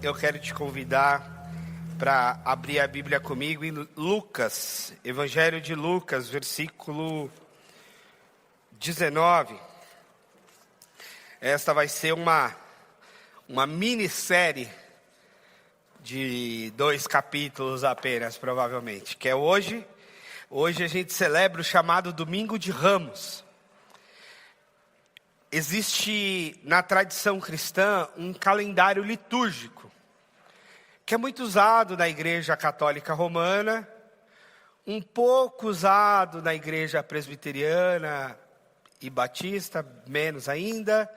Eu quero te convidar para abrir a Bíblia comigo em Lucas, Evangelho de Lucas, versículo 19. Esta vai ser uma minissérie de 2 capítulos apenas, provavelmente, que é hoje. Hoje a gente celebra o chamado Domingo de Ramos. Existe na tradição cristã um calendário litúrgico, que é muito usado na Igreja Católica Romana, um pouco usado na Igreja Presbiteriana e Batista, menos ainda,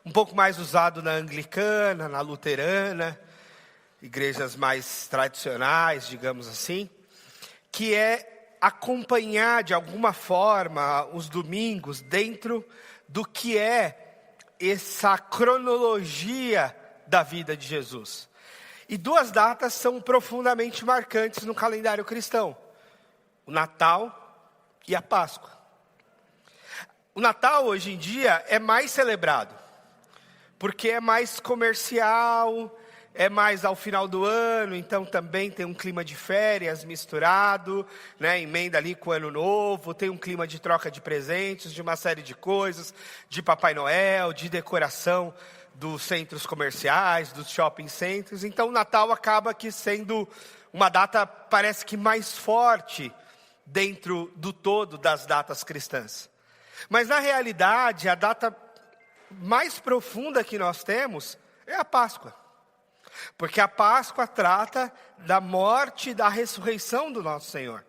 um pouco mais usado na Anglicana, na Luterana, igrejas mais tradicionais, digamos assim, que é acompanhar de alguma forma os domingos dentro do que é essa cronologia da vida de Jesus. E 2 datas são profundamente marcantes no calendário cristão: o Natal e a Páscoa. O Natal hoje em dia é mais celebrado, porque é mais comercial, é mais ao final do ano, então também tem um clima de férias misturado, né? Emenda ali com o Ano Novo, tem um clima de troca de presentes, de uma série de coisas, de Papai Noel, de decoração dos centros comerciais, dos shopping centers. Então o Natal acaba aqui sendo uma data, parece que mais forte dentro do todo das datas cristãs. Mas na realidade, a data mais profunda que nós temos é a Páscoa. Porque a Páscoa trata da morte e da ressurreição do nosso Senhor.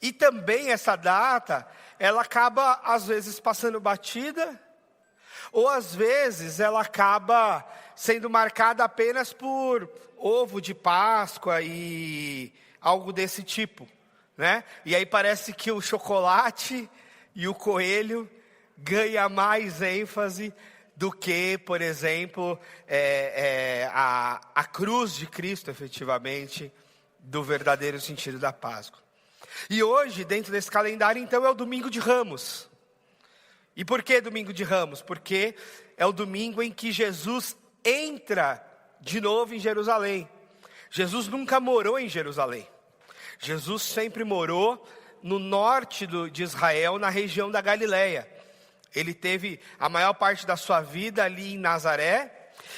E também essa data, ela acaba às vezes passando batida, ou às vezes ela acaba sendo marcada apenas por ovo de Páscoa e algo desse tipo, né? E aí parece que o chocolate e o coelho ganha mais ênfase do que, por exemplo, a cruz de Cristo, efetivamente, do verdadeiro sentido da Páscoa. E hoje, dentro desse calendário, então, é o Domingo de Ramos. E por que Domingo de Ramos? Porque é o domingo em que Jesus entra de novo em Jerusalém. Jesus nunca morou em Jerusalém. Jesus sempre morou no norte de Israel, na região da Galileia. Ele teve a maior parte da sua vida ali em Nazaré,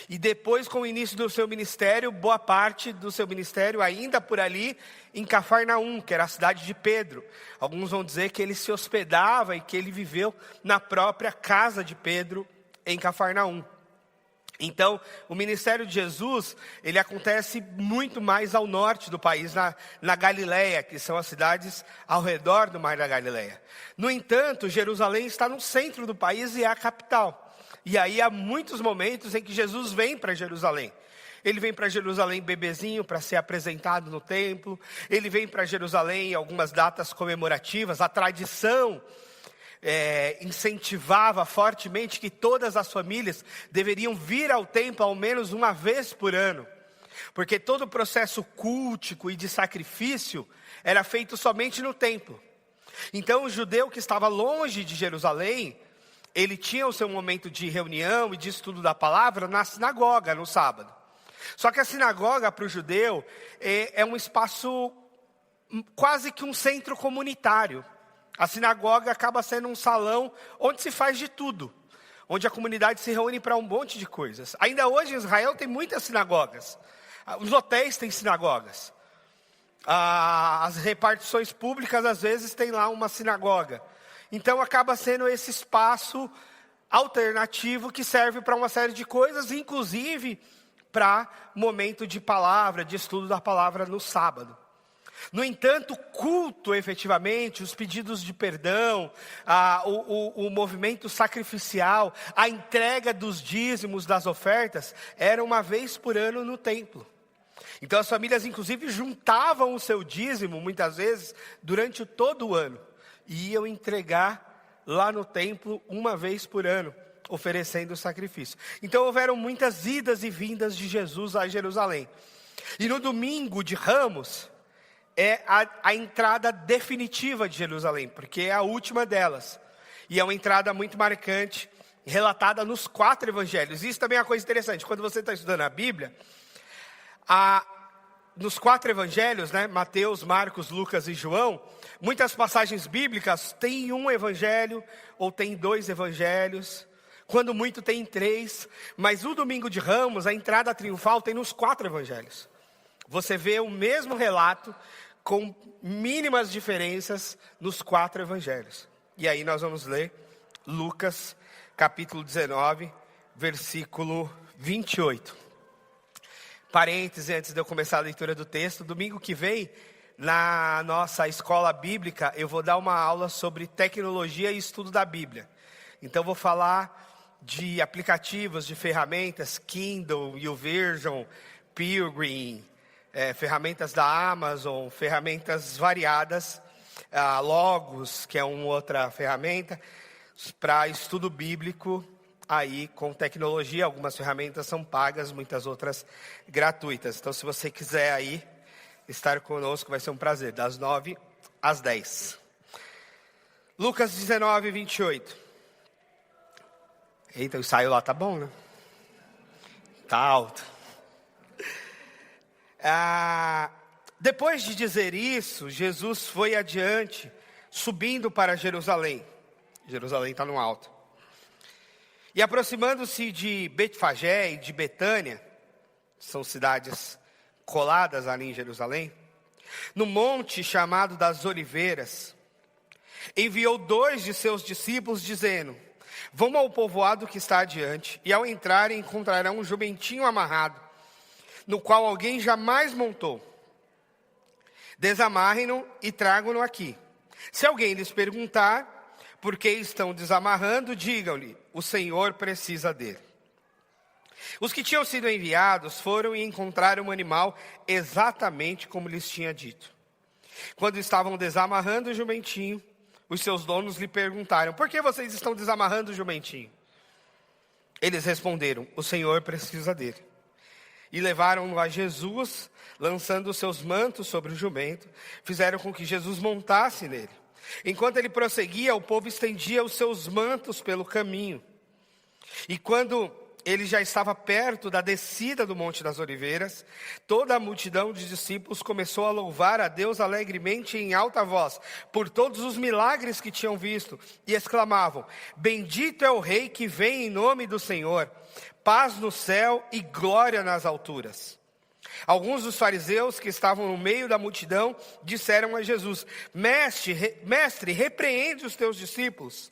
e depois, com o início do seu ministério, boa parte do seu ministério ainda por ali em Cafarnaum, que era a cidade de Pedro. Alguns vão dizer que ele se hospedava e que ele viveu na própria casa de Pedro em Cafarnaum. Então, o ministério de Jesus, ele acontece muito mais ao norte do país, na Galileia, que são as cidades ao redor do Mar da Galileia. No entanto, Jerusalém está no centro do país e é a capital. E aí há muitos momentos em que Jesus vem para Jerusalém. Ele vem para Jerusalém bebezinho para ser apresentado no templo. Ele vem para Jerusalém em algumas datas comemorativas. A tradição incentivava fortemente que todas as famílias deveriam vir ao templo ao menos uma vez por ano, porque todo o processo cultico e de sacrifício era feito somente no templo. Então o judeu que estava longe de Jerusalém, ele tinha o seu momento de reunião e de estudo da palavra na sinagoga, no sábado. Só que a sinagoga para o judeu é um espaço quase que um centro comunitário. A sinagoga acaba sendo um salão onde se faz de tudo, onde a comunidade se reúne para um monte de coisas. Ainda hoje em Israel tem muitas sinagogas. Os hotéis têm sinagogas. As repartições públicas às vezes têm lá uma sinagoga. Então acaba sendo esse espaço alternativo que serve para uma série de coisas, inclusive para momento de palavra, de estudo da palavra no sábado. No entanto, o culto, efetivamente, os pedidos de perdão, o movimento sacrificial, a entrega dos dízimos, das ofertas, era uma vez por ano no templo. Então as famílias, inclusive, juntavam o seu dízimo, muitas vezes, durante todo o ano, e iam entregar lá no templo uma vez por ano, oferecendo o sacrifício. Então houveram muitas idas e vindas de Jesus a Jerusalém. E no Domingo de Ramos é a entrada definitiva de Jerusalém, porque é a última delas. E é uma entrada muito marcante, relatada nos 4 evangelhos. Isso também é uma coisa interessante. Quando você está estudando a Bíblia, nos 4 evangelhos, né, Mateus, Marcos, Lucas e João, muitas passagens bíblicas têm um evangelho ou tem 2 evangelhos. Quando muito tem 3. Mas o domingo de Ramos, a entrada triunfal tem nos 4 evangelhos. Você vê o mesmo relato com mínimas diferenças nos 4 evangelhos. E aí nós vamos ler Lucas, capítulo 19, versículo 28. Parêntese antes de eu começar a leitura do texto. Domingo que vem, na nossa escola bíblica, eu vou dar uma aula sobre tecnologia e estudo da Bíblia. Então vou falar de aplicativos, de ferramentas, Kindle, YouVersion, Pilgrim, ferramentas da Amazon, ferramentas variadas, Logos, que é uma outra ferramenta, para estudo bíblico, aí com tecnologia. Algumas ferramentas são pagas, muitas outras gratuitas. Então, se você quiser aí estar conosco, vai ser um prazer, das 9 às 10. Lucas 19, 28. Eita, o ensaio lá tá bom, né? Tá alto. Depois de dizer isso, Jesus foi adiante, subindo para Jerusalém. Jerusalém está no alto. E aproximando-se de Betfagé e de Betânia, são cidades coladas ali em Jerusalém, no monte chamado das Oliveiras, enviou 2 de seus discípulos, dizendo: vão ao povoado que está adiante, e ao entrarem encontrarão um jumentinho amarrado, no qual alguém jamais montou. Desamarrem-no e tragam-no aqui. Se alguém lhes perguntar por que estão desamarrando, digam-lhe: o Senhor precisa dele. Os que tinham sido enviados foram e encontraram o animal exatamente como lhes tinha dito. Quando estavam desamarrando o jumentinho, os seus donos lhe perguntaram: por que vocês estão desamarrando o jumentinho? Eles responderam: o Senhor precisa dele. E levaram-no a Jesus, lançando os seus mantos sobre o jumento, fizeram com que Jesus montasse nele. Enquanto ele prosseguia, o povo estendia os seus mantos pelo caminho. E quando ele já estava perto da descida do Monte das Oliveiras, toda a multidão de discípulos começou a louvar a Deus alegremente em alta voz, por todos os milagres que tinham visto, e exclamavam: bendito é o Rei que vem em nome do Senhor, paz no céu e glória nas alturas. Alguns dos fariseus que estavam no meio da multidão disseram a Jesus: Mestre, repreende os teus discípulos.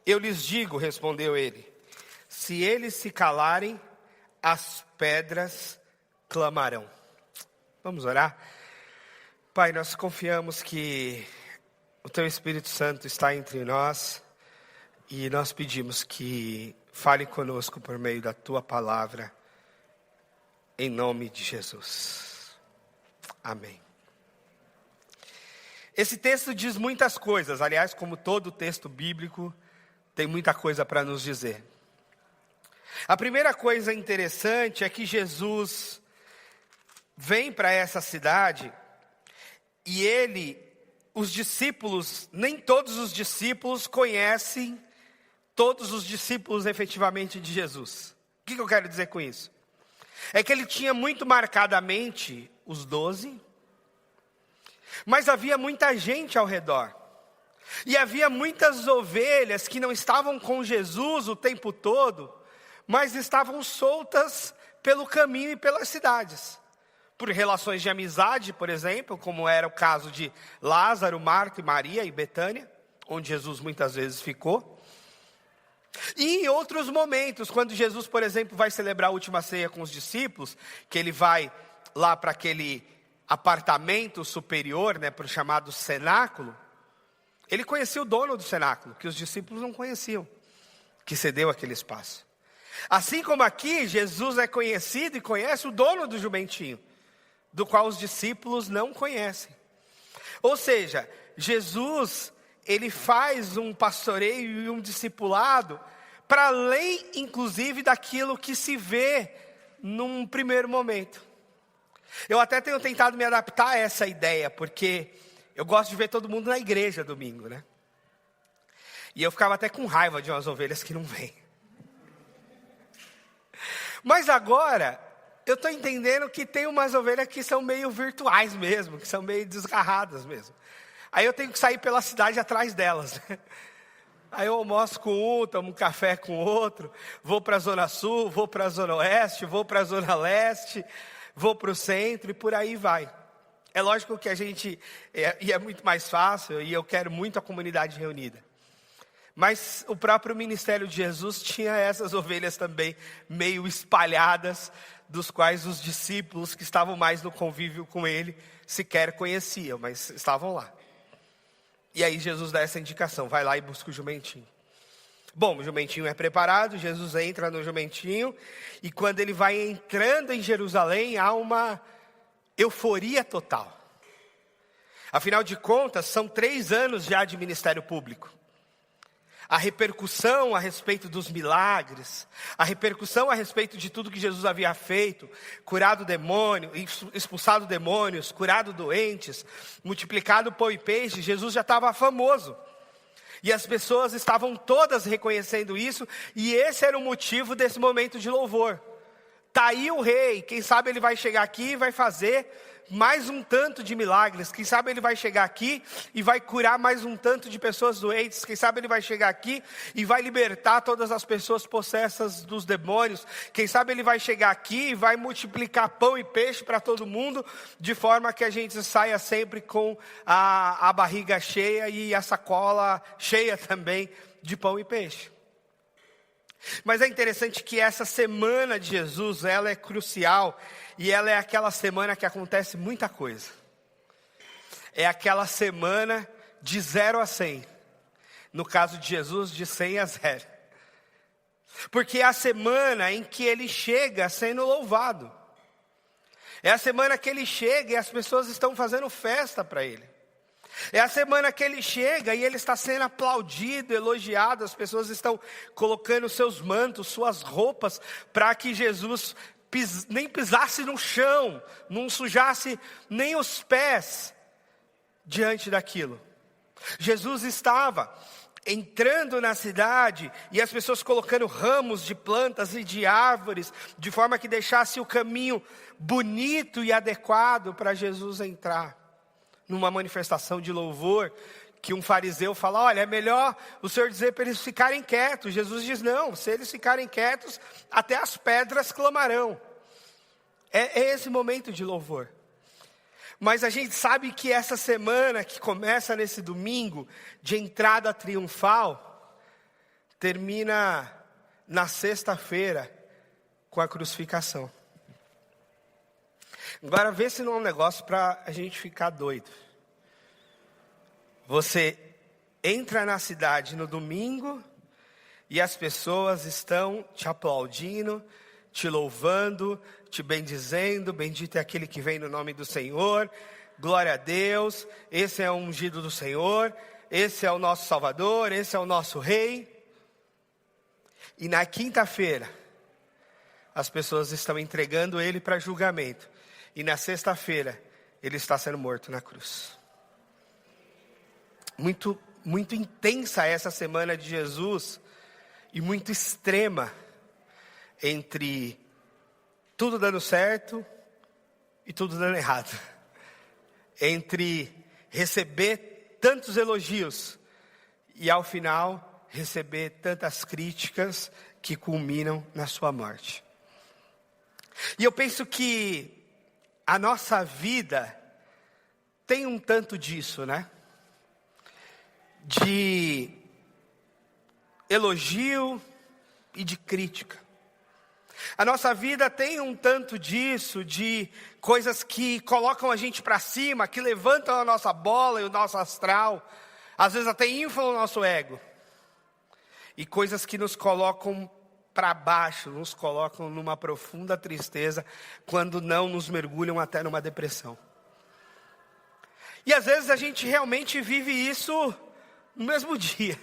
Eu lhes digo, respondeu ele, se eles se calarem, as pedras clamarão. Vamos orar? Pai, nós confiamos que o Teu Espírito Santo está entre nós e nós pedimos que fale conosco por meio da Tua palavra, em nome de Jesus. Amém. Esse texto diz muitas coisas, aliás, como todo texto bíblico, tem muita coisa para nos dizer. A primeira coisa interessante é que Jesus vem para essa cidade e os discípulos, nem todos os discípulos conhecem todos os discípulos efetivamente de Jesus. O que eu quero dizer com isso? É que ele tinha muito marcadamente os 12, mas havia muita gente ao redor. E havia muitas ovelhas que não estavam com Jesus o tempo todo, mas estavam soltas pelo caminho e pelas cidades. Por relações de amizade, por exemplo, como era o caso de Lázaro, Marta e Maria e Betânia, onde Jesus muitas vezes ficou. E em outros momentos, quando Jesus, por exemplo, vai celebrar a última ceia com os discípulos, que ele vai lá para aquele apartamento superior, para o chamado cenáculo, ele conhecia o dono do cenáculo, que os discípulos não conheciam, que cedeu aquele espaço. Assim como aqui, Jesus é conhecido e conhece o dono do jumentinho, do qual os discípulos não conhecem. Ou seja, Jesus, ele faz um pastoreio e um discipulado para além, inclusive, daquilo que se vê num primeiro momento. Eu até tenho tentado me adaptar a essa ideia, porque eu gosto de ver todo mundo na igreja domingo, E eu ficava até com raiva de umas ovelhas que não vêm. Mas agora, eu estou entendendo que tem umas ovelhas que são meio virtuais mesmo, que são meio desgarradas mesmo. Aí eu tenho que sair pela cidade atrás delas, né? Aí eu almoço com um, tomo um café com o outro, vou para a Zona Sul, vou para a Zona Oeste, vou para a Zona Leste, vou para o centro e por aí vai. É lógico que a gente, e é muito mais fácil, e eu quero muito a comunidade reunida. Mas o próprio ministério de Jesus tinha essas ovelhas também meio espalhadas, dos quais os discípulos que estavam mais no convívio com ele sequer conheciam, mas estavam lá. E aí Jesus dá essa indicação, vai lá e busca o jumentinho. Bom, o jumentinho é preparado, Jesus entra no jumentinho, e quando ele vai entrando em Jerusalém, há uma euforia total. Afinal de contas, são 3 anos já de ministério público. A repercussão a respeito dos milagres, a repercussão a respeito de tudo que Jesus havia feito, curado demônio, expulsado demônios, curado doentes, multiplicado pão e peixe, Jesus já estava famoso. E as pessoas estavam todas reconhecendo isso, e esse era o motivo desse momento de louvor. Está aí o rei, quem sabe ele vai chegar aqui e vai fazer mais um tanto de milagres. Quem sabe ele vai chegar aqui e vai curar mais um tanto de pessoas doentes. Quem sabe ele vai chegar aqui e vai libertar todas as pessoas possessas dos demônios. Quem sabe ele vai chegar aqui e vai multiplicar pão e peixe para todo mundo, de forma que a gente saia sempre com a barriga cheia e a sacola cheia também de pão e peixe. Mas é interessante que essa semana de Jesus, ela é crucial, e ela é aquela semana que acontece muita coisa. É aquela semana de 0 a 100. No caso de Jesus, de 100 a 0. Porque é a semana em que ele chega sendo louvado. É a semana que ele chega e as pessoas estão fazendo festa para ele. É a semana que ele chega e ele está sendo aplaudido, elogiado. As pessoas estão colocando seus mantos, suas roupas, para que Jesus nem pisasse no chão, não sujasse nem os pés diante daquilo. Jesus estava entrando na cidade e as pessoas colocando ramos de plantas e de árvores, de forma que deixasse o caminho bonito e adequado para Jesus entrar. Numa manifestação de louvor, que um fariseu fala, olha, é melhor o Senhor dizer para eles ficarem quietos. Jesus diz, não, se eles ficarem quietos, até as pedras clamarão. É esse momento de louvor. Mas a gente sabe que essa semana, que começa nesse domingo, de entrada triunfal, termina na sexta-feira, com a crucificação. Agora vê se não é um negócio para a gente ficar doido. Você entra na cidade no domingo e as pessoas estão te aplaudindo, te louvando, te bendizendo. Bendito é aquele que vem no nome do Senhor. Glória a Deus. Esse é o ungido do Senhor. Esse é o nosso Salvador. Esse é o nosso Rei. E na quinta-feira, as pessoas estão entregando ele para julgamento. E na sexta-feira, ele está sendo morto na cruz. Muito, muito intensa essa semana de Jesus. E muito extrema. Entre tudo dando certo e tudo dando errado. Entre receber tantos elogios e ao final receber tantas críticas que culminam na sua morte. E eu penso que a nossa vida tem um tanto disso, né? De elogio e de crítica. A nossa vida tem um tanto disso, de coisas que colocam a gente para cima, que levantam a nossa bola e o nosso astral, às vezes até inflam o nosso ego. E coisas que nos colocam para baixo, nos colocam numa profunda tristeza, quando não nos mergulham até numa depressão. E às vezes a gente realmente vive isso no mesmo dia.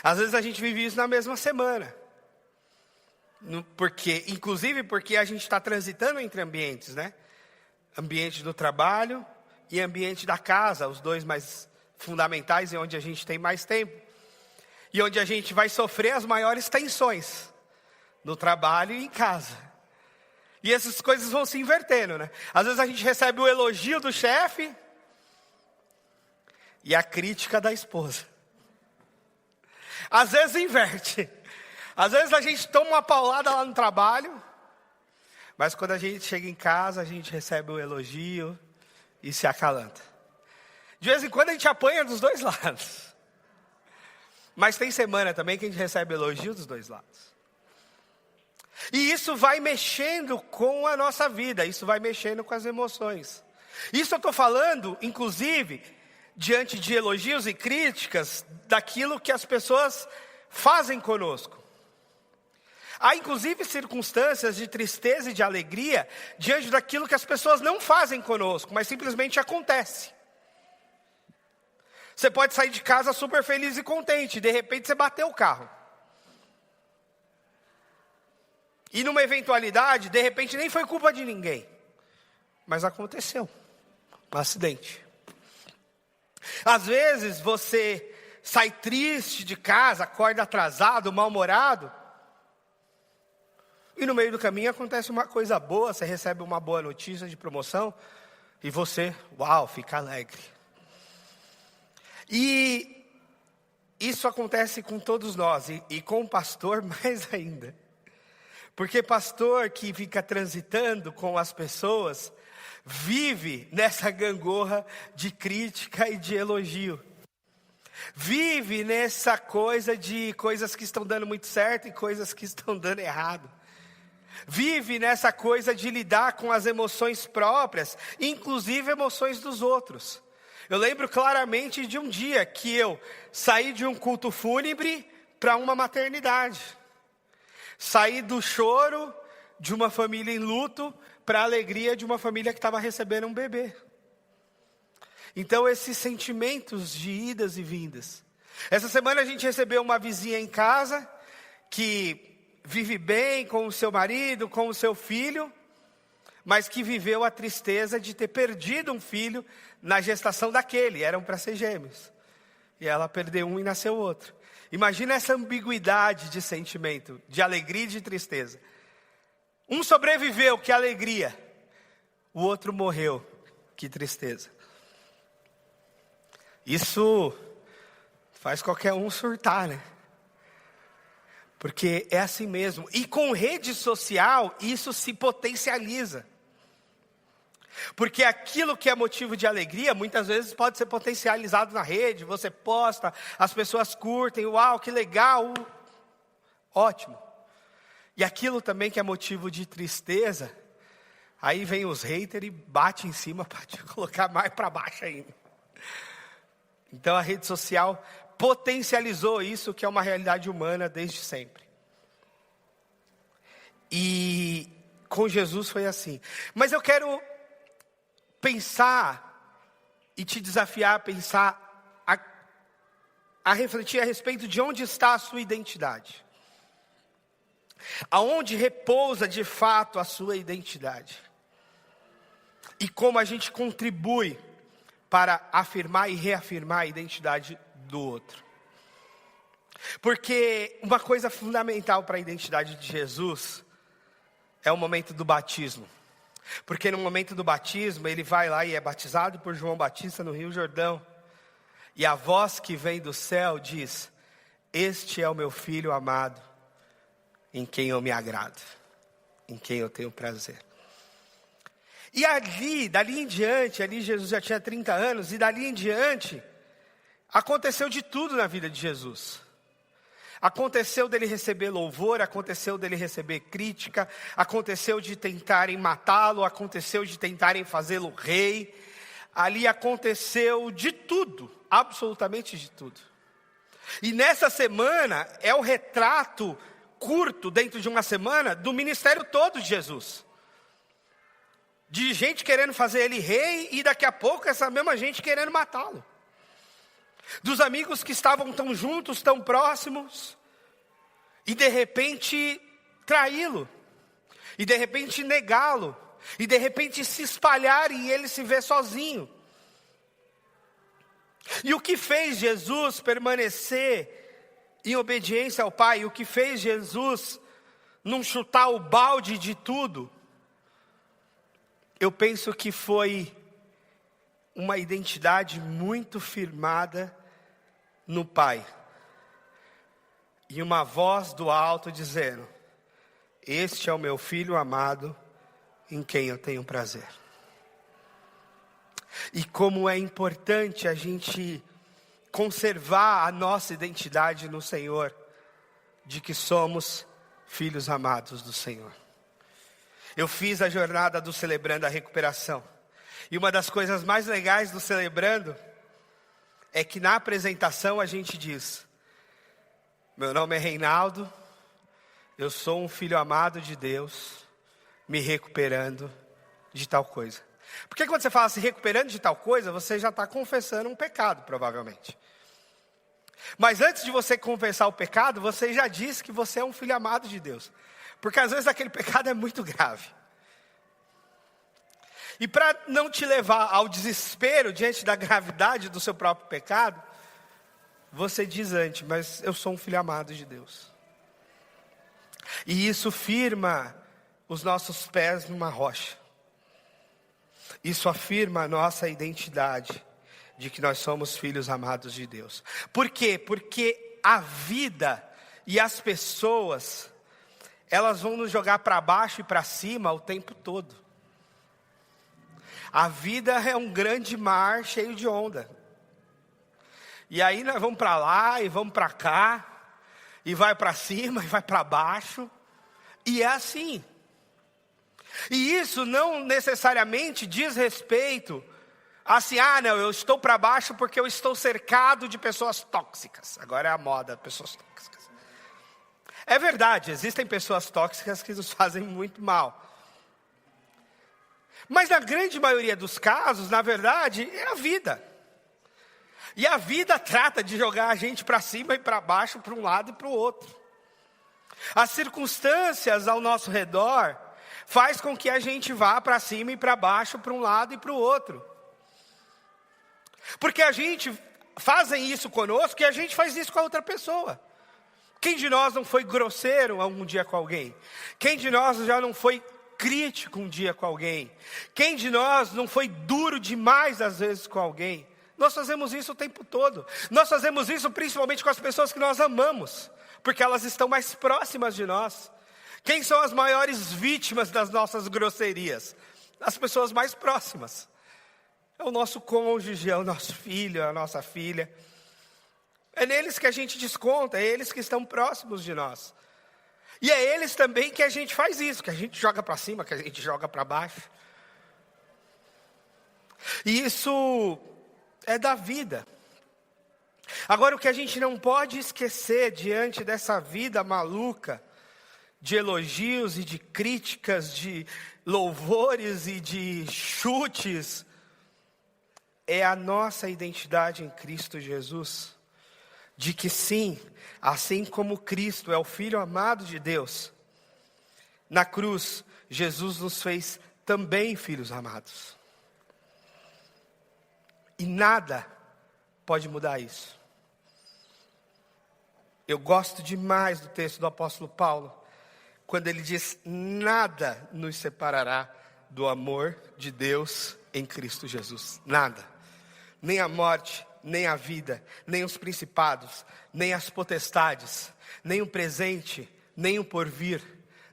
Às vezes a gente vive isso na mesma semana. Inclusive porque a gente está transitando entre ambientes, né? Ambiente do trabalho e ambiente da casa, os dois mais fundamentais e onde a gente tem mais tempo. E onde a gente vai sofrer as maiores tensões, no trabalho e em casa. E essas coisas vão se invertendo, né? Às vezes a gente recebe o elogio do chefe e a crítica da esposa. Às vezes inverte. Às vezes a gente toma uma paulada lá no trabalho, mas quando a gente chega em casa, a gente recebe o elogio e se acalanta. De vez em quando a gente apanha dos dois lados. Mas tem semana também que a gente recebe elogio dos dois lados. E isso vai mexendo com a nossa vida, isso vai mexendo com as emoções. Isso eu estou falando, inclusive, diante de elogios e críticas, daquilo que as pessoas fazem conosco. Há inclusive circunstâncias de tristeza e de alegria, diante daquilo que as pessoas não fazem conosco, mas simplesmente acontece. Você pode sair de casa super feliz e contente, de repente você bateu o carro. E numa eventualidade, de repente nem foi culpa de ninguém, mas aconteceu, um acidente. Às vezes você sai triste de casa, acorda atrasado, mal-humorado, e no meio do caminho acontece uma coisa boa, você recebe uma boa notícia de promoção, e você, uau, fica alegre. E isso acontece com todos nós, e com o pastor mais ainda. Porque pastor que fica transitando com as pessoas, vive nessa gangorra de crítica e de elogio. Vive nessa coisa de coisas que estão dando muito certo e coisas que estão dando errado. Vive nessa coisa de lidar com as emoções próprias, inclusive emoções dos outros. Eu lembro claramente de um dia que eu saí de um culto fúnebre para uma maternidade. Saí do choro de uma família em luto para a alegria de uma família que estava recebendo um bebê. Então esses sentimentos de idas e vindas. Essa semana a gente recebeu uma vizinha em casa que vive bem com o seu marido, com o seu filho, mas que viveu a tristeza de ter perdido um filho na gestação daquele, eram para ser gêmeos. E ela perdeu um e nasceu outro. Imagina essa ambiguidade de sentimento, de alegria e de tristeza. Um sobreviveu, que alegria. O outro morreu, que tristeza. Isso faz qualquer um surtar, né? Porque é assim mesmo. E com rede social, isso se potencializa. Porque aquilo que é motivo de alegria, muitas vezes pode ser potencializado na rede. Você posta, as pessoas curtem, uau, que legal, ótimo. E aquilo também que é motivo de tristeza, aí vem os haters e bate em cima para te colocar mais para baixo ainda. Então a rede social potencializou isso, que é uma realidade humana desde sempre. E com Jesus foi assim. Mas eu quero pensar e te desafiar a pensar, a refletir a respeito de onde está a sua identidade. Aonde repousa de fato a sua identidade. E como a gente contribui para afirmar e reafirmar a identidade do outro. Porque uma coisa fundamental para a identidade de Jesus é o momento do batismo. Porque no momento do batismo, ele vai lá e é batizado por João Batista no Rio Jordão. E a voz que vem do céu diz: este é o meu filho amado, em quem eu me agrado, em quem eu tenho prazer. E dali em diante, ali Jesus já tinha 30 anos, e dali em diante, aconteceu de tudo na vida de Jesus. Aconteceu dele receber louvor, aconteceu dele receber crítica, aconteceu de tentarem matá-lo, aconteceu de tentarem fazê-lo rei. Ali aconteceu de tudo, absolutamente de tudo. E nessa semana é o retrato curto, dentro de uma semana, do ministério todo de Jesus. De gente querendo fazer ele rei e daqui a pouco essa mesma gente querendo matá-lo. Dos amigos que estavam tão juntos, tão próximos, e de repente traí-lo, e de repente negá-lo, e de repente se espalhar e ele se ver sozinho. E o que fez Jesus permanecer em obediência ao Pai, o que fez Jesus não chutar o balde de tudo, eu penso que foi uma identidade muito firmada no Pai. E uma voz do alto dizendo: este é o meu filho amado, em quem eu tenho prazer. E como é importante a gente conservar a nossa identidade no Senhor, de que somos filhos amados do Senhor. Eu fiz a jornada do Celebrando a Recuperação. E uma das coisas mais legais do Celebrando é que na apresentação a gente diz: meu nome é Reinaldo, eu sou um filho amado de Deus, me recuperando de tal coisa. Porque quando você fala se recuperando de tal coisa, você já está confessando um pecado, provavelmente. Mas antes de você confessar o pecado, você já disse que você é um filho amado de Deus. Porque às vezes aquele pecado é muito grave. E para não te levar ao desespero diante da gravidade do seu próprio pecado, você diz antes: mas eu sou um filho amado de Deus. E isso firma os nossos pés numa rocha. Isso afirma a nossa identidade, de que nós somos filhos amados de Deus. Por quê? Porque a vida e as pessoas, elas vão nos jogar para baixo e para cima o tempo todo. A vida é um grande mar cheio de onda. E aí nós vamos para lá e vamos para cá, e vai para cima e vai para baixo, e é assim. E isso não necessariamente diz respeito assim: não, eu estou para baixo porque eu estou cercado de pessoas tóxicas. Agora é a moda, pessoas tóxicas. É verdade, existem pessoas tóxicas que nos fazem muito mal. Mas na grande maioria dos casos, na verdade, é a vida. E a vida trata de jogar a gente para cima e para baixo, para um lado e para o outro. As circunstâncias ao nosso redor faz com que a gente vá para cima e para baixo, para um lado e para o outro. Porque a gente fazem isso conosco e a gente faz isso com a outra pessoa. Quem de nós não foi grosseiro algum dia com alguém? Quem de nós já não foi crítico um dia com alguém? Quem de nós não foi duro demais às vezes com alguém? Nós fazemos isso o tempo todo. Nós fazemos isso principalmente com as pessoas que nós amamos, porque elas estão mais próximas de nós. Quem são as maiores vítimas das nossas grosserias? As pessoas mais próximas. É o nosso cônjuge, é o nosso filho, é a nossa filha. É neles que a gente desconta, é eles que estão próximos de nós. E é eles também que a gente faz isso, que a gente joga para cima, que a gente joga para baixo. E isso é da vida. Agora, o que a gente não pode esquecer diante dessa vida maluca, de elogios e de críticas, de louvores e de chutes, é a nossa identidade em Cristo Jesus. De que sim, assim como Cristo é o Filho amado de Deus, na cruz, Jesus nos fez também filhos amados. E nada pode mudar isso. Eu gosto demais do texto do apóstolo Paulo, quando ele diz: nada nos separará do amor de Deus em Cristo Jesus. Nada. Nem a morte, nem a vida, nem os principados, nem as potestades, nem o presente, nem o porvir,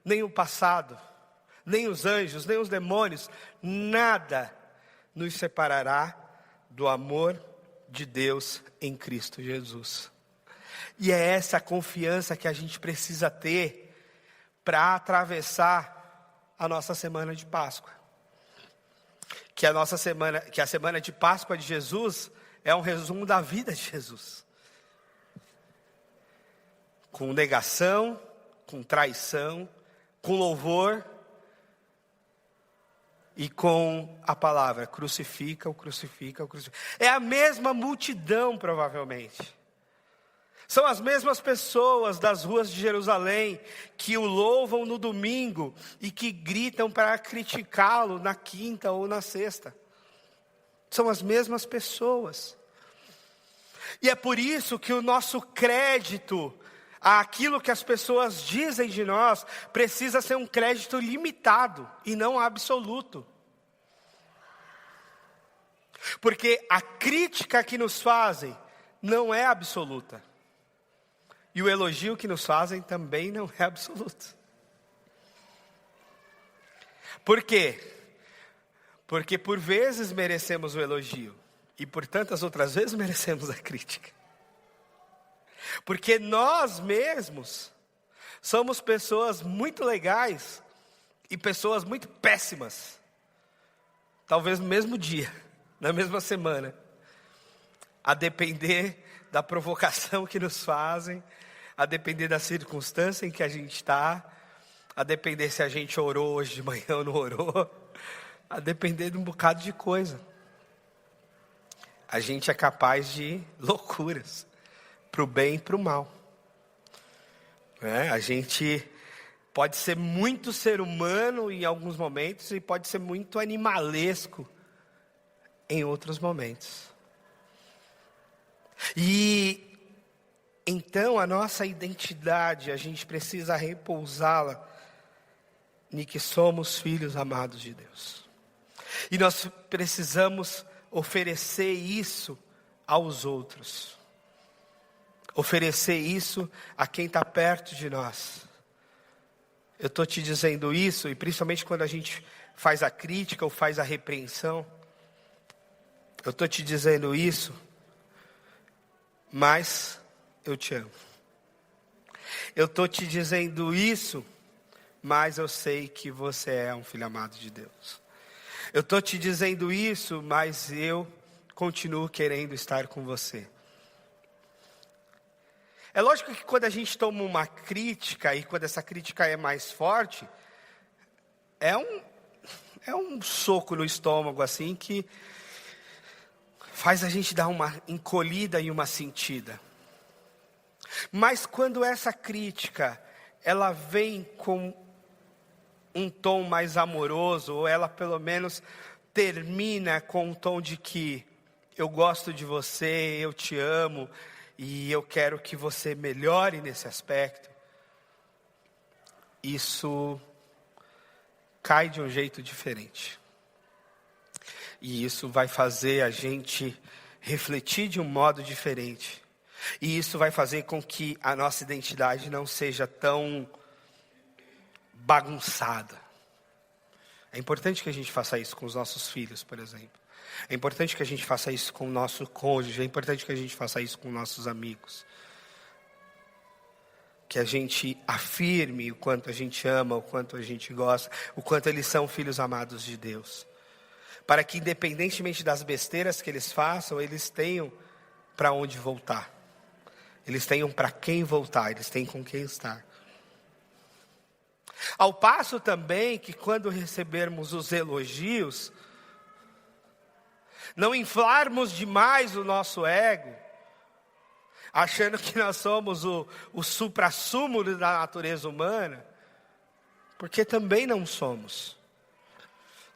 nem o passado, nem os anjos, nem os demônios. Nada nos separará do amor de Deus em Cristo Jesus. E é essa confiança que a gente precisa ter para atravessar a nossa semana de Páscoa. Que a semana de Páscoa de Jesus é um resumo da vida de Jesus. Com negação, com traição, com louvor e com a palavra: crucifica-o, crucifica-o, crucifica. É a mesma multidão, provavelmente. São as mesmas pessoas das ruas de Jerusalém que o louvam no domingo e que gritam para criticá-lo na quinta ou na sexta. São as mesmas pessoas. E é por isso que o nosso crédito àquilo que as pessoas dizem de nós precisa ser um crédito limitado e não absoluto. Porque a crítica que nos fazem não é absoluta. E o elogio que nos fazem também não é absoluto. Por quê? Porque por vezes merecemos o elogio. E por tantas outras vezes merecemos a crítica. Porque nós mesmos somos pessoas muito legais e pessoas muito péssimas. Talvez no mesmo dia, na mesma semana. A depender da provocação que nos fazem, a depender da circunstância em que a gente está, a depender se a gente orou hoje de manhã ou não orou, a depender de um bocado de coisa. A gente é capaz de loucuras, para o bem e para o mal. A gente pode ser muito ser humano em alguns momentos e pode ser muito animalesco em outros momentos. E então a nossa identidade, a gente precisa repousá-la em que somos filhos amados de Deus. E nós precisamos oferecer isso aos outros. Oferecer isso a quem está perto de nós. Eu estou te dizendo isso, e principalmente quando a gente faz a crítica ou faz a repreensão. Eu estou te dizendo isso, mas eu te amo. Eu estou te dizendo isso, mas eu sei que você é um filho amado de Deus. Eu estou te dizendo isso, mas eu continuo querendo estar com você. É lógico que quando a gente toma uma crítica, e quando essa crítica é mais forte, é um soco no estômago assim, que faz a gente dar uma encolhida e uma sentida. Mas quando essa crítica, ela vem com um tom mais amoroso, ou ela pelo menos termina com um tom de que eu gosto de você, eu te amo, e eu quero que você melhore nesse aspecto, isso cai de um jeito diferente. E isso vai fazer a gente refletir de um modo diferente. E isso vai fazer com que a nossa identidade não seja tão bagunçada. É importante que a gente faça isso com os nossos filhos, por exemplo. É importante que a gente faça isso com o nosso cônjuge. É importante que a gente faça isso com nossos amigos. Que a gente afirme o quanto a gente ama, o quanto a gente gosta, o quanto eles são filhos amados de Deus. Para que independentemente das besteiras que eles façam, eles tenham para onde voltar. Eles tenham para quem voltar, eles têm com quem estar. Ao passo também que quando recebermos os elogios, não inflarmos demais o nosso ego, achando que nós somos o suprassumo da natureza humana, porque também não somos.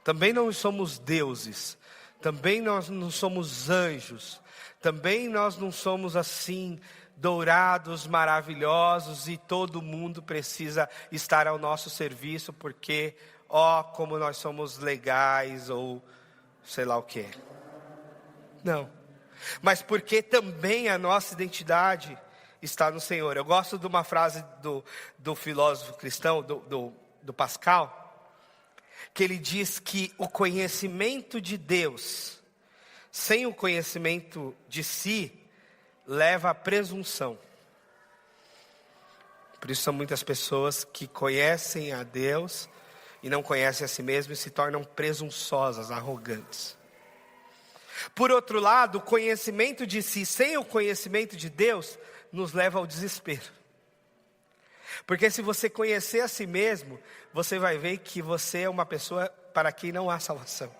Também não somos deuses, também nós não somos anjos, também nós não somos assim dourados, maravilhosos e todo mundo precisa estar ao nosso serviço porque, como nós somos legais ou sei lá o quê. Não, mas porque também a nossa identidade está no Senhor. Eu gosto de uma frase do filósofo cristão, do Pascal, que ele diz que o conhecimento de Deus, sem o conhecimento de si, leva à presunção. Por isso são muitas pessoas que conhecem a Deus e não conhecem a si mesmos e se tornam presunçosas, arrogantes. Por outro lado, o conhecimento de si sem o conhecimento de Deus nos leva ao desespero. Porque se você conhecer a si mesmo, você vai ver que você é uma pessoa para quem não há salvação.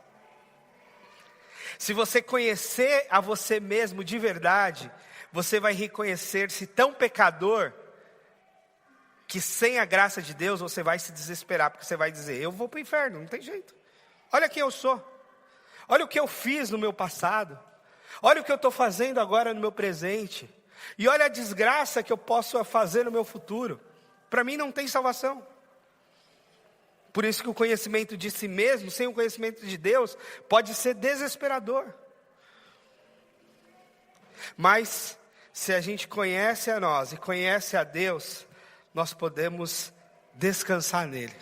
Se você conhecer a você mesmo de verdade, você vai reconhecer-se tão pecador, que sem a graça de Deus você vai se desesperar, porque você vai dizer, eu vou para o inferno, não tem jeito. Olha quem eu sou, olha o que eu fiz no meu passado, Olha o que eu estou fazendo agora no meu presente. E olha a desgraça que eu posso fazer no meu futuro. Para mim não tem salvação. Por isso que o conhecimento de si mesmo, sem o conhecimento de Deus, pode ser desesperador. Mas, se a gente conhece a nós e conhece a Deus, nós podemos descansar nele.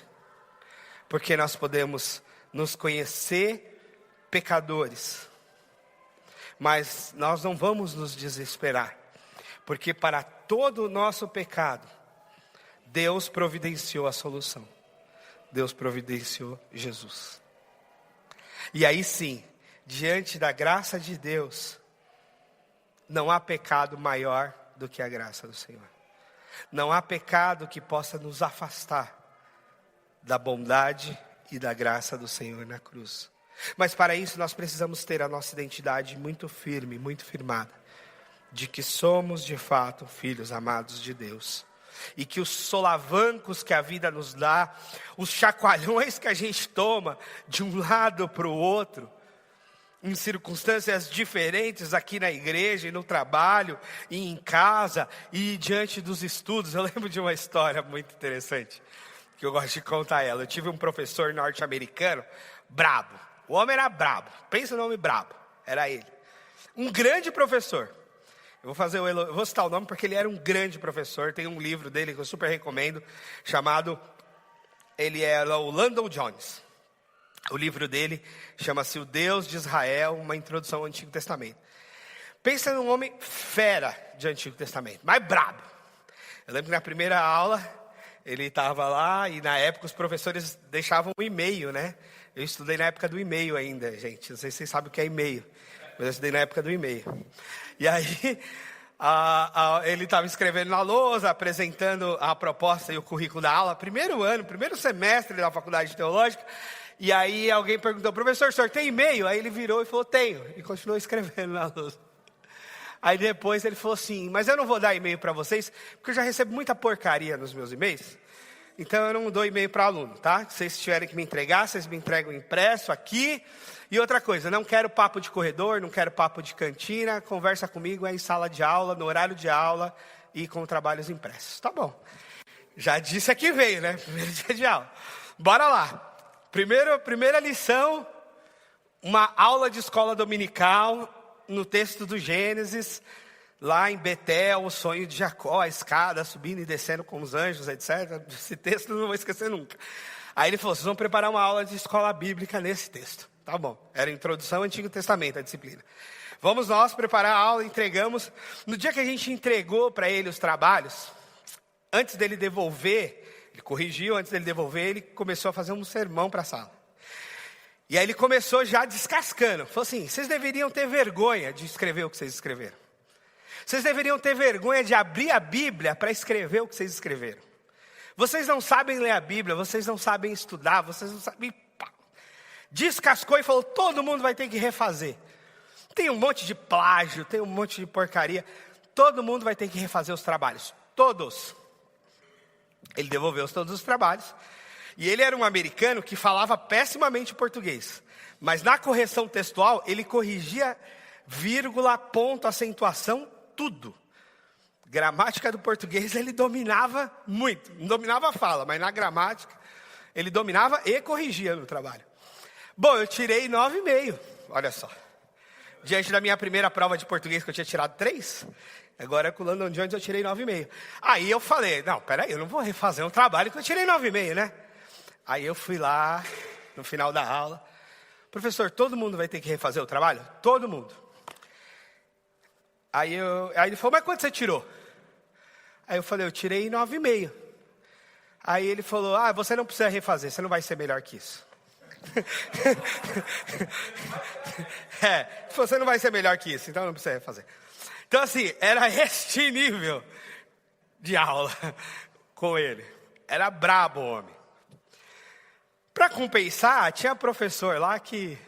Porque nós podemos nos conhecer pecadores. Mas nós não vamos nos desesperar. Porque para todo o nosso pecado, Deus providenciou a solução. Deus providenciou Jesus. E aí sim, diante da graça de Deus, não há pecado maior do que a graça do Senhor. Não há pecado que possa nos afastar da bondade e da graça do Senhor na cruz. Mas para isso nós precisamos ter a nossa identidade muito firme, muito firmada, de que somos de fato filhos amados de Deus. E que os solavancos que a vida nos dá, os chacoalhões que a gente toma de um lado para o outro, em circunstâncias diferentes aqui na igreja e no trabalho e em casa e diante dos estudos. Eu lembro de uma história muito interessante, que eu gosto de contar ela. Eu tive um professor norte-americano, brabo. O homem era brabo, pensa no nome brabo, era ele. Um grande professor. Eu vou citar o nome porque ele era um grande professor. Tem um livro dele que eu super recomendo, chamado, ele era o Landon Jones. O livro dele chama-se O Deus de Israel, uma introdução ao Antigo Testamento. Pensa num homem fera de Antigo Testamento, mas brabo. Eu lembro que na primeira aula, ele estava lá e na época os professores deixavam um e-mail, né? Eu estudei na época do e-mail ainda, gente. Não sei se vocês sabem o que é e-mail, mas eu estudei na época do e-mail. E aí, ele estava escrevendo na lousa, apresentando a proposta e o currículo da aula, primeiro ano, primeiro semestre da faculdade teológica. E aí alguém perguntou, professor, o senhor tem e-mail? Aí ele virou e falou, tenho. E continuou escrevendo na lousa. Aí depois ele falou assim, mas eu não vou dar e-mail para vocês, porque eu já recebo muita porcaria nos meus e-mails. Então eu não dou e-mail para aluno, tá? Se vocês tiverem que me entregar, vocês me entregam impresso aqui. E outra coisa, não quero papo de corredor, não quero papo de cantina, conversa comigo em sala de aula, no horário de aula e com trabalhos impressos. Tá bom. Já disse aqui veio, né? Primeiro dia de aula. Bora lá. Primeira lição, uma aula de escola dominical no texto do Gênesis, lá em Betel, o sonho de Jacó, a escada subindo e descendo com os anjos, etc. Esse texto eu não vou esquecer nunca. Aí ele falou, vocês vão preparar uma aula de escola bíblica nesse texto. Tá bom, era introdução ao Antigo Testamento, a disciplina. Vamos nós preparar a aula, entregamos. No dia que a gente entregou para ele os trabalhos, antes dele devolver, ele corrigiu, antes dele devolver, ele começou a fazer um sermão para a sala. E aí ele começou já descascando. Falou assim, vocês deveriam ter vergonha de escrever o que vocês escreveram. Vocês deveriam ter vergonha de abrir a Bíblia para escrever o que vocês escreveram. Vocês não sabem ler a Bíblia, vocês não sabem estudar, vocês não sabem... Descascou e falou, todo mundo vai ter que refazer. Tem um monte de plágio, tem um monte de porcaria. Todo mundo vai ter que refazer os trabalhos. Todos. Ele devolveu todos os trabalhos. E ele era um americano que falava pessimamente português. Mas na correção textual, ele corrigia vírgula, ponto, acentuação, tudo. Gramática do português ele dominava muito. Não dominava a fala, mas na gramática ele dominava e corrigia no trabalho. Bom, eu tirei 9,5, olha só. Diante da minha primeira prova de português, que eu tinha tirado 3, agora com o Landon Jones eu tirei 9,5. Aí eu falei, não, peraí, eu não vou refazer um trabalho que eu tirei 9,5, né? Aí eu fui lá, no final da aula, professor, todo mundo vai ter que refazer o trabalho? Todo mundo. Aí ele falou, mas quanto você tirou? Aí eu falei, eu tirei 9,5. Aí ele falou, você não precisa refazer, você não vai ser melhor que isso. Você não vai ser melhor que isso, então não precisa refazer. Então assim, era este nível de aula com ele. Era brabo o homem. Para compensar, tinha professor lá que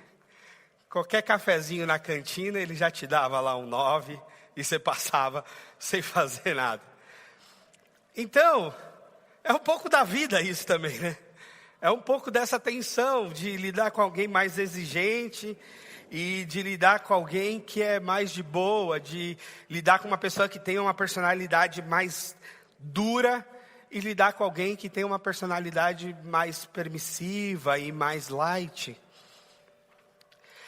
qualquer cafezinho na cantina, ele já te dava lá um 9 e você passava sem fazer nada. Então, é um pouco da vida isso também, né? É um pouco dessa tensão de lidar com alguém mais exigente e de lidar com alguém que é mais de boa, de lidar com uma pessoa que tem uma personalidade mais dura e lidar com alguém que tem uma personalidade mais permissiva e mais light.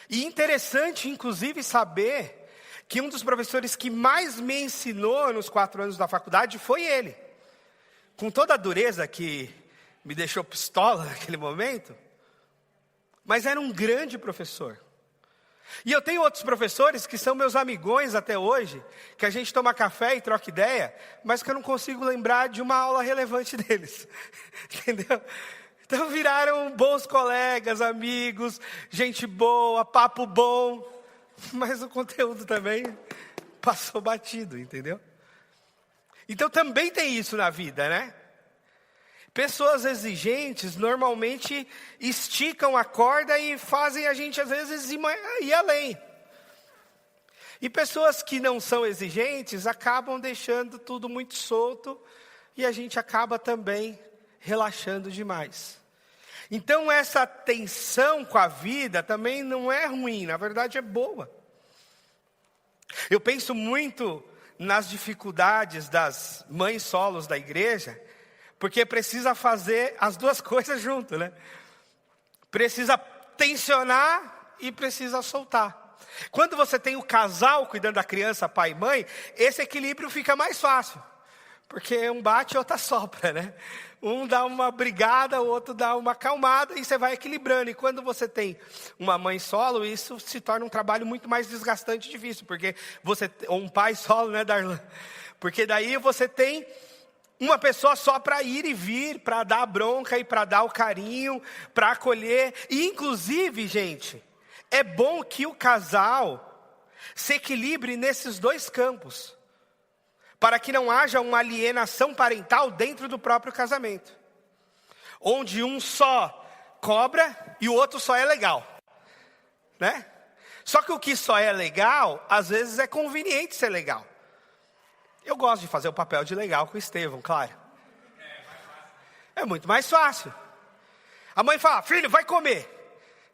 E interessante, inclusive, saber que um dos professores que mais me ensinou nos 4 anos da faculdade foi ele. Com toda a dureza que me deixou pistola naquele momento, mas era um grande professor. E eu tenho outros professores que são meus amigões até hoje, que a gente toma café e troca ideia, mas que eu não consigo lembrar de uma aula relevante deles. Entendeu? Então viraram bons colegas, amigos, gente boa, papo bom, mas o conteúdo também passou batido, entendeu? Então também tem isso na vida, né? Pessoas exigentes normalmente esticam a corda e fazem a gente às vezes ir além. E pessoas que não são exigentes acabam deixando tudo muito solto e a gente acaba também relaxando demais. Então essa tensão com a vida também não é ruim, na verdade é boa. Eu penso muito nas dificuldades das mães solos da igreja, porque precisa fazer as duas coisas junto, né? Precisa tensionar e precisa soltar. Quando você tem o casal cuidando da criança, pai e mãe, esse equilíbrio fica mais fácil. Porque um bate e outro assopra, né? Um dá uma brigada, o outro dá uma acalmada e você vai equilibrando. E quando você tem uma mãe solo, isso se torna um trabalho muito mais desgastante e difícil. Porque ou um pai solo, né, Darlan? Porque daí você tem uma pessoa só para ir e vir, para dar a bronca e para dar o carinho, para acolher. E inclusive, gente, é bom que o casal se equilibre nesses dois campos, para que não haja uma alienação parental dentro do próprio casamento, onde um só cobra e o outro só é legal, né? Só que o que só é legal, às vezes é conveniente ser legal. Eu gosto de fazer o papel de legal com o Estevão, claro. É muito mais fácil. A mãe fala, filho, vai comer.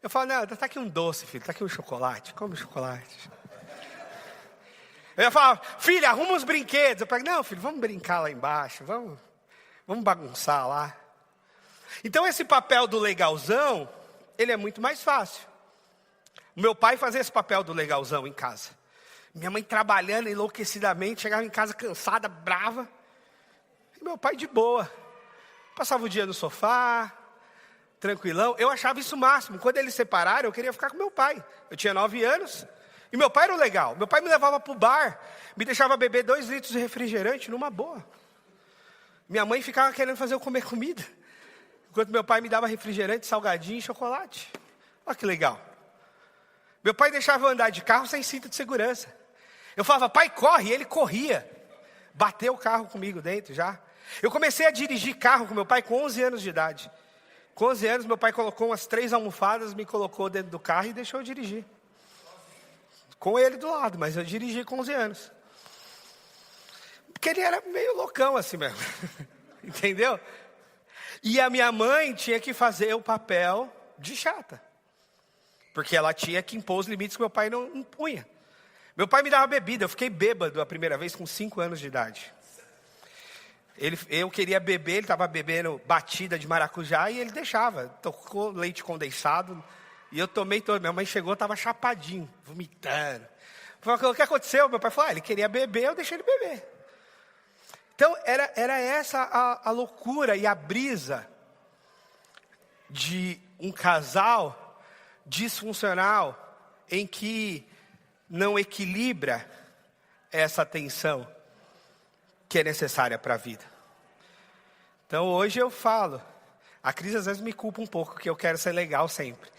Eu falo, não, tá aqui um doce, filho, tá aqui um chocolate, come o chocolate. Eu ia falar, filho, arruma os brinquedos. Eu falo, não, filho, vamos brincar lá embaixo, vamos bagunçar lá. Então esse papel do legalzão, ele é muito mais fácil. O meu pai fazia esse papel do legalzão em casa. Minha mãe trabalhando enlouquecidamente, chegava em casa cansada, brava. E meu pai de boa. Passava o dia no sofá, tranquilão. Eu achava isso o máximo. Quando eles separaram, eu queria ficar com meu pai. Eu tinha 9 anos. E meu pai era o legal. Meu pai me levava para o bar, me deixava beber 2 litros de refrigerante numa boa. Minha mãe ficava querendo fazer eu comer comida, enquanto meu pai me dava refrigerante, salgadinho e chocolate. Olha que legal. Meu pai deixava eu andar de carro sem cinto de segurança. Eu falava, pai, corre, e ele corria. Bateu o carro comigo dentro já. Eu comecei a dirigir carro com meu pai com 11 anos de idade. Com 11 anos, meu pai colocou umas 3 almofadas, me colocou dentro do carro e deixou eu dirigir. Com ele do lado, mas eu dirigi com 11 anos. Porque ele era meio loucão assim mesmo. Entendeu? E a minha mãe tinha que fazer o papel de chata. Porque ela tinha que impor os limites que meu pai não impunha. Meu pai me dava bebida, eu fiquei bêbado a primeira vez com 5 anos de idade. Eu queria beber, ele estava bebendo batida de maracujá e ele deixava. Tocou leite condensado e eu tomei todo. Minha mãe chegou, estava chapadinho, vomitando. Falei, o que aconteceu? Meu pai falou, ele queria beber, eu deixei ele beber. Então era essa a loucura e a brisa de um casal disfuncional em que não equilibra essa tensão que é necessária para a vida. Então hoje eu falo, a Cris às vezes me culpa um pouco, porque eu quero ser legal sempre.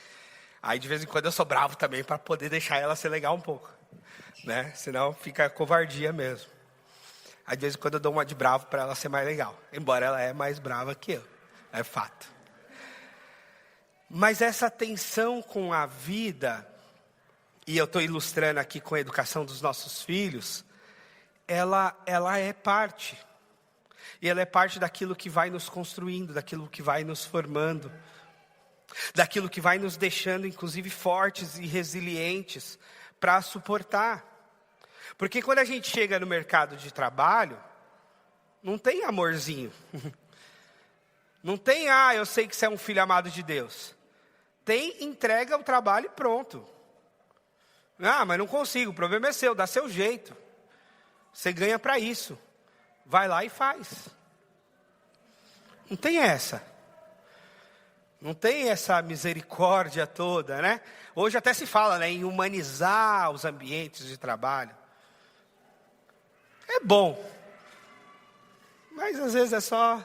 Aí de vez em quando eu sou bravo também para poder deixar ela ser legal um pouco, né? Senão fica covardia mesmo. Aí de vez em quando eu dou uma de bravo para ela ser mais legal, embora ela é mais brava que eu, é fato. Mas essa tensão com a vida, e eu estou ilustrando aqui com a educação dos nossos filhos, ela é parte. E ela é parte daquilo que vai nos construindo, daquilo que vai nos formando. daquilo que vai nos deixando, inclusive, fortes e resilientes para suportar. Porque quando a gente chega no mercado de trabalho, não tem amorzinho. Não tem, eu sei que você é um filho amado de Deus. Tem, entrega o trabalho e pronto. Mas não consigo, o problema é seu, dá seu jeito. Você ganha para isso. Vai lá e faz. Não tem essa. Não tem essa misericórdia toda, né? Hoje até se fala, né, em humanizar os ambientes de trabalho. É bom. Mas às vezes é só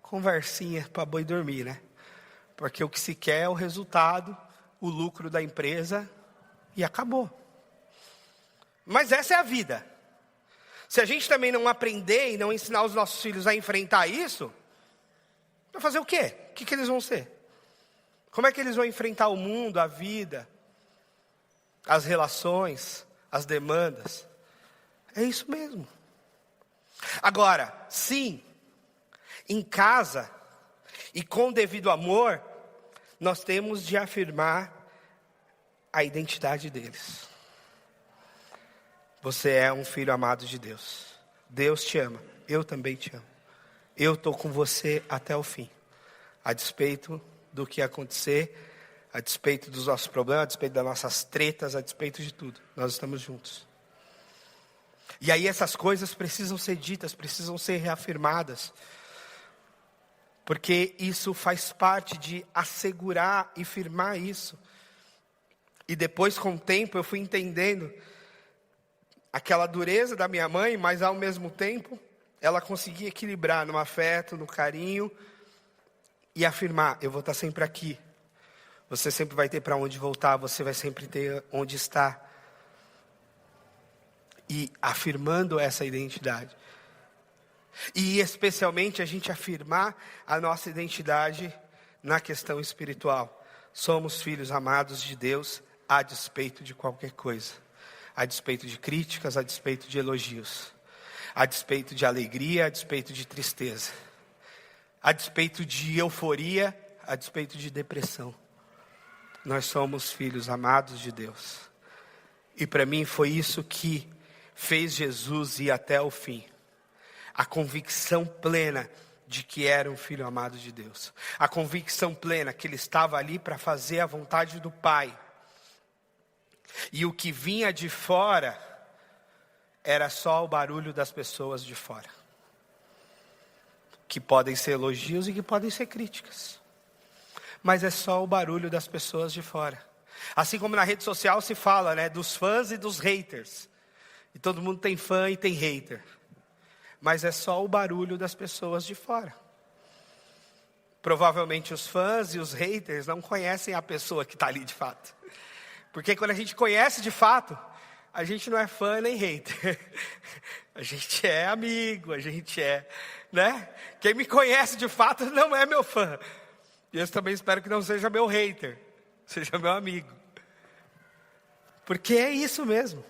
conversinha para boi dormir, né? Porque o que se quer é o resultado, o lucro da empresa e acabou. Mas essa é a vida. Se a gente também não aprender e não ensinar os nossos filhos a enfrentar isso, vai fazer o quê? O que eles vão ser? Como é que eles vão enfrentar o mundo, a vida, as relações, as demandas? É isso mesmo. Agora, sim, em casa e com devido amor, nós temos de afirmar a identidade deles. Você é um filho amado de Deus. Deus te ama. Eu também te amo. Eu estou com você até o fim. A despeito do que acontecer, a despeito dos nossos problemas, a despeito das nossas tretas, a despeito de tudo. Nós estamos juntos. E aí essas coisas precisam ser ditas, precisam ser reafirmadas. Porque isso faz parte de assegurar e firmar isso. E depois, com o tempo, eu fui entendendo aquela dureza da minha mãe, mas ao mesmo tempo, ela conseguia equilibrar no afeto, no carinho, e afirmar, eu vou estar sempre aqui. Você sempre vai ter para onde voltar, você vai sempre ter onde estar. E afirmando essa identidade. E especialmente a gente afirmar a nossa identidade na questão espiritual. Somos filhos amados de Deus a despeito de qualquer coisa. A despeito de críticas, a despeito de elogios. A despeito de alegria, a despeito de tristeza. A despeito de euforia, a despeito de depressão. Nós somos filhos amados de Deus. E para mim foi isso que fez Jesus ir até o fim. A convicção plena de que era um filho amado de Deus. A convicção plena que ele estava ali para fazer a vontade do Pai. E o que vinha de fora era só o barulho das pessoas de fora. Que podem ser elogios e que podem ser críticas. Mas é só o barulho das pessoas de fora. Assim como na rede social se fala, né, dos fãs e dos haters. E todo mundo tem fã e tem hater. Mas é só o barulho das pessoas de fora. Provavelmente os fãs e os haters não conhecem a pessoa que está ali de fato. Porque quando a gente conhece de fato, a gente não é fã nem hater. A gente é amigo, a gente é, né? Quem me conhece de fato não é meu fã. E eu também espero que não seja meu hater, seja meu amigo. Porque é isso mesmo.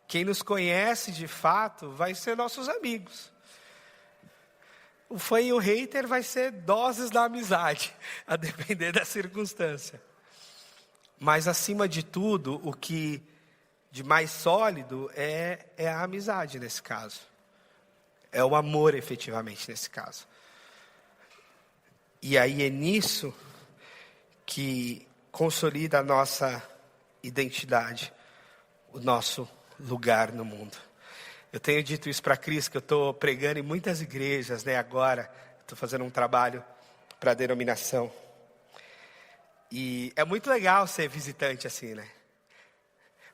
Quem nos conhece de fato vai ser nossos amigos. O fã e o hater vai ser doses da amizade, a depender da circunstância. Mas acima de tudo, o que de mais sólido é a amizade nesse caso. É o amor efetivamente nesse caso. E aí é nisso que consolida a nossa identidade, o nosso lugar no mundo. Eu tenho dito isso para a Cris, que eu estou pregando em muitas igrejas, né, agora. Estou fazendo um trabalho para a denominação. E é muito legal ser visitante assim, né?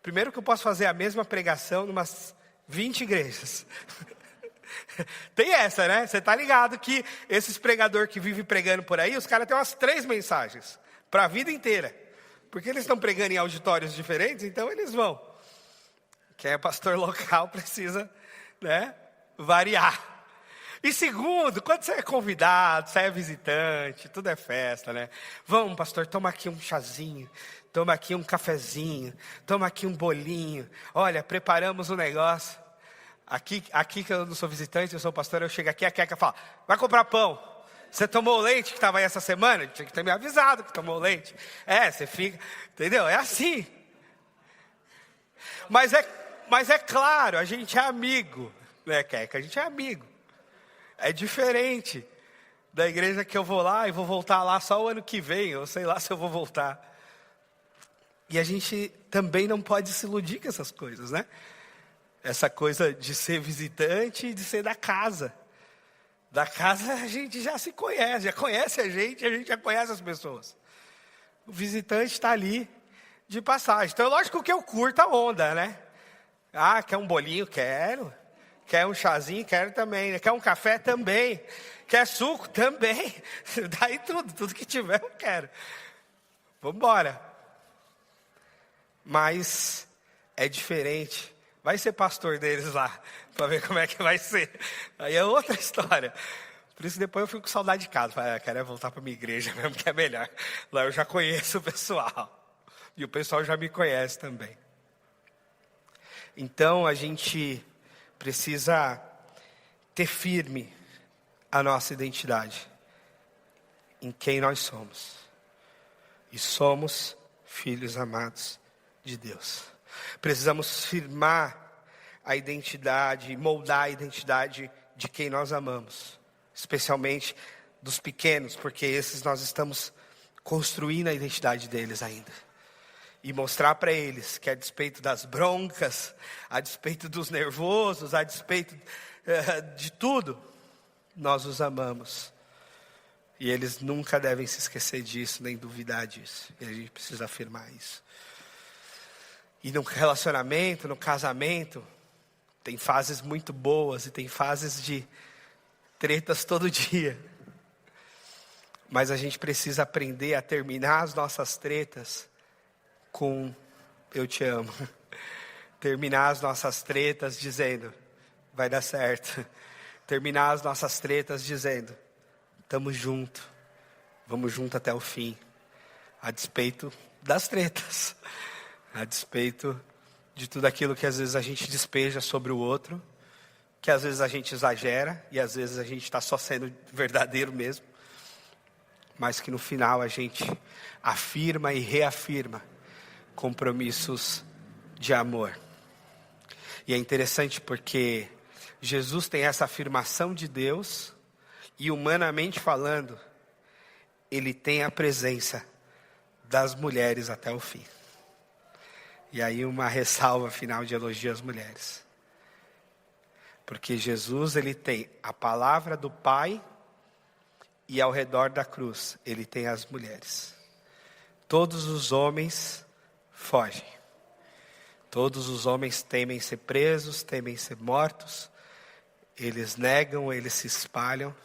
Primeiro que eu posso fazer a mesma pregação em umas 20 igrejas. Tem essa, né? Você está ligado que esses pregadores que vivem pregando por aí, os caras têm umas 3 mensagens para a vida inteira. Porque eles estão pregando em auditórios diferentes, então eles vão. Quem é pastor local precisa, né, variar. E segundo, quando você é convidado, você é visitante, tudo é festa, né? Vamos, pastor, toma aqui um chazinho, toma aqui um cafezinho, toma aqui um bolinho. Olha, preparamos um negócio. Aqui que eu não sou visitante, eu sou pastor, eu chego aqui, a Queca fala, vai comprar pão. Você tomou leite que estava aí essa semana? Tinha que ter me avisado que tomou leite. Você fica, entendeu? É assim. Mas é claro, a gente é amigo, né, Keca? A gente é amigo. É diferente da igreja que eu vou lá e vou voltar lá só o ano que vem, ou sei lá se eu vou voltar. E a gente também não pode se iludir com essas coisas, né? Essa coisa de ser visitante e de ser da casa. Da casa a gente já se conhece, já conhece a gente já conhece as pessoas. O visitante está ali de passagem. Então, lógico que eu curto a onda, né? Quer um bolinho? Quero. Quer um chazinho? Quero também. Quer um café? Também. Quer suco? Também. Daí tudo que tiver eu quero. Vamos embora. Mas é diferente. Vai ser pastor deles lá, para ver como é que vai ser. Aí é outra história. Por isso depois eu fico com saudade de casa. Falei, quero voltar para minha igreja mesmo, que é melhor. Lá eu já conheço o pessoal. E o pessoal já me conhece também. Então a gente precisa ter firme a nossa identidade. Em quem nós somos. E somos filhos amados de Deus. Precisamos firmar a identidade, moldar a identidade de quem nós amamos. Especialmente dos pequenos, porque esses nós estamos construindo a identidade deles ainda. E mostrar para eles que a despeito das broncas, a despeito dos nervosos, a despeito de tudo, nós os amamos. E eles nunca devem se esquecer disso, nem duvidar disso. E a gente precisa afirmar isso. E no relacionamento, no casamento, tem fases muito boas e tem fases de tretas todo dia. Mas a gente precisa aprender a terminar as nossas tretas com eu te amo. Terminar as nossas tretas dizendo, vai dar certo. Terminar as nossas tretas dizendo, estamos juntos, vamos junto até o fim. A despeito das tretas. A despeito de tudo aquilo que às vezes a gente despeja sobre o outro, que às vezes a gente exagera e às vezes a gente está só sendo verdadeiro mesmo, mas que no final a gente afirma e reafirma compromissos de amor. E é interessante porque Jesus tem essa afirmação de Deus e humanamente falando, ele tem a presença das mulheres até o fim. E aí uma ressalva final de elogio às mulheres. Porque Jesus, ele tem a palavra do Pai e ao redor da cruz, ele tem as mulheres. Todos os homens fogem. Todos os homens temem ser presos, temem ser mortos. Eles negam, eles se espalham.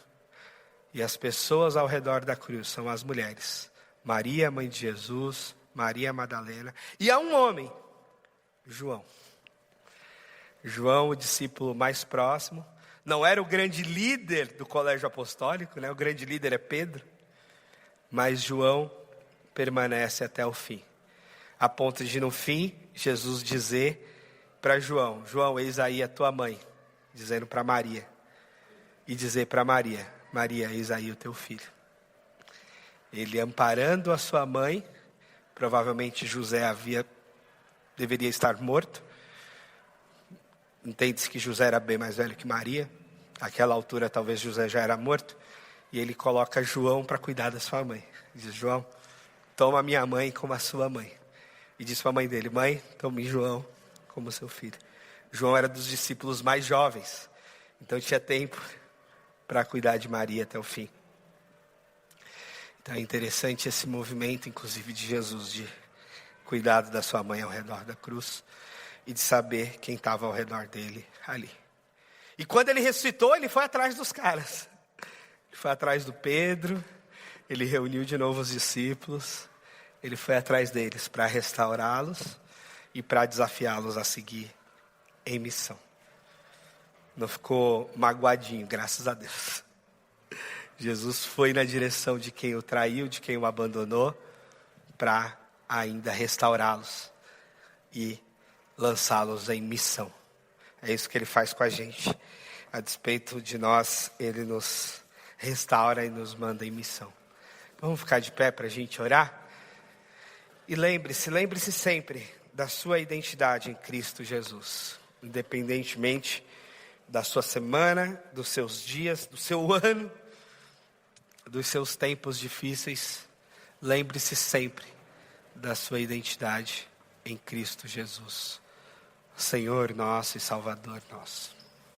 E as pessoas ao redor da cruz são as mulheres. Maria, mãe de Jesus, Maria Madalena. E há um homem, João. João, o discípulo mais próximo. Não era o grande líder do colégio apostólico, né? O grande líder é Pedro. Mas João permanece até o fim. A ponto de, no fim, Jesus dizer para João, João, eis aí a tua mãe. Dizendo para Maria. E dizer para Maria, Maria, eis aí o teu filho. Ele amparando a sua mãe, provavelmente José deveria estar morto. Entende-se que José era bem mais velho que Maria. Naquela altura talvez José já era morto. E ele coloca João para cuidar da sua mãe. Diz, João, toma minha mãe como a sua mãe. E diz para a mãe dele, mãe, tome João como seu filho. João era dos discípulos mais jovens. Então tinha tempo para cuidar de Maria até o fim. Então é interessante esse movimento, inclusive de Jesus, de cuidado da sua mãe ao redor da cruz e de saber quem estava ao redor dele ali. E quando ele ressuscitou, ele foi atrás dos caras. Ele foi atrás do Pedro, ele reuniu de novo os discípulos, ele foi atrás deles para restaurá-los e para desafiá-los a seguir em missão. Não ficou magoadinho, graças a Deus. Jesus foi na direção de quem o traiu, de quem o abandonou, para ainda restaurá-los e lançá-los em missão. É isso que ele faz com a gente. A despeito de nós, ele nos restaura e nos manda em missão. Vamos ficar de pé para a gente orar? E lembre-se sempre da sua identidade em Cristo Jesus. Independentemente da sua semana, dos seus dias, do seu ano, dos seus tempos difíceis, lembre-se sempre da sua identidade em Cristo Jesus, Senhor nosso e Salvador nosso.